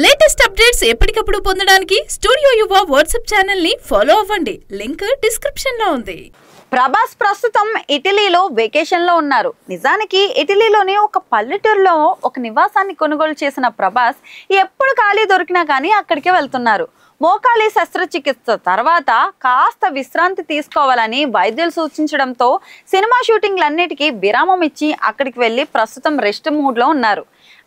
Latest updates ఎప్పటికప్పుడు పొందడానికి studio యువ వాట్సాప్ ఛానల్ ని ఫాలో అవ్వండి. లింక్ డిస్క్రిప్షన్ లో ఉంది. ప్రభాస్ ప్రస్తుతం ఇటలీలో వెకేషన్ లో ఉన్నారు. నిజానికి ఇటలీలోని ఒక పల్లెటూరులో ఒక నివాసాన్ని కొనుగోలు చేసిన ప్రభాస్ ఎప్పుడు ఖాళీ దొరికినా కానీ అక్కడికే వెళ్తున్నారు. మోకాలి శస్త్రచికిత్స తర్వాత కాస్త విశ్రాంతి తీసుకోవాలని వైద్యులు సూచించడంతో సినిమా షూటింగ్లన్నిటికీ విరామం ఇచ్చి అక్కడికి వెళ్ళి ప్రస్తుతం రెస్ట్ మూడ్లో ఉన్నారు.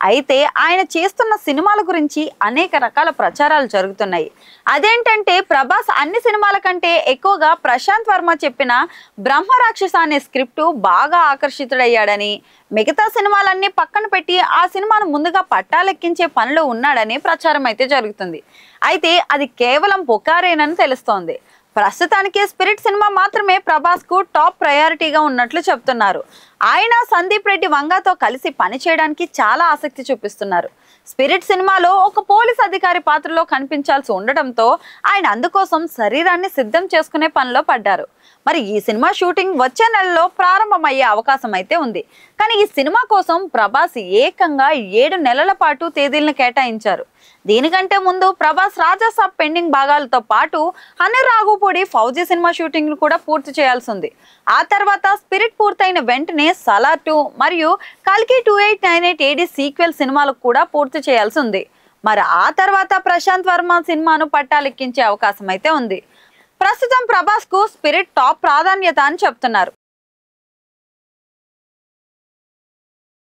అయితే ఆయన చేస్తున్న సినిమాల గురించి అనేక రకాల ప్రచారాలు జరుగుతున్నాయి. అదేంటంటే ప్రభాస్ అన్ని సినిమాల కంటే ఎక్కువగా ప్రశాంత్ వర్మ చెప్పిన బ్రహ్మరాక్షస అనే స్క్రిప్టు బాగా ఆకర్షితుడయ్యాడని, మిగతా సినిమాలన్నీ పక్కన పెట్టి ఆ సినిమాను ముందుగా పట్టాలెక్కించే పనిలో ఉన్నాడని ప్రచారం అయితే జరుగుతుంది. అయితే అది కేవలం పుకారేనని తెలుస్తోంది. ప్రస్తుతానికి స్పిరిట్ సినిమా మాత్రమే ప్రభాస్ కు టాప్ ప్రయారిటీగా ఉన్నట్లు చెప్తున్నారు. ఆయన సందీప్ రెడ్డి వంగతో కలిసి పనిచేయడానికి చాలా ఆసక్తి చూపిస్తున్నారు. స్పిరిట్ సినిమాలో ఒక పోలీస్ అధికారి పాత్రలో కనిపించాల్సి ఉండటంతో ఆయన అందుకోసం శరీరాన్ని సిద్ధం చేసుకునే పనిలో పడ్డారు. మరి ఈ సినిమా షూటింగ్ వచ్చే నెలలో ప్రారంభమయ్యే అవకాశం అయితే ఉంది. కానీ ఈ సినిమా కోసం ప్రభాస్ ఏకంగా 7 నెలల పాటు తేదీలను కేటాయించారు. దీనికంటే ముందు ప్రభాస్ రాజాసాబ్ పెండింగ్ భాగాలతో పాటు హనీర్ రాఘుపూడి ఫౌజీ సినిమా షూటింగ్ కూడా పూర్తి చేయాల్సి ఉంది. ఆ తర్వాత స్పిరిట్ పూర్తయిన వెంటనే సలార్ 2 మరియు కల్కి 2898 AD సీక్వెల్ సినిమాలకు కూడా పూర్తి చేయాల్సి ఉంది. మరి ఆ తర్వాత ప్రశాంత్ వర్మ సినిమాను పట్టాలెక్కించే అవకాశం అయితే ఉంది. ప్రస్తుతం ప్రభాస్ కు స్పిరిట్ టాప్ ప్రాధాన్యత అని చెప్తున్నారు.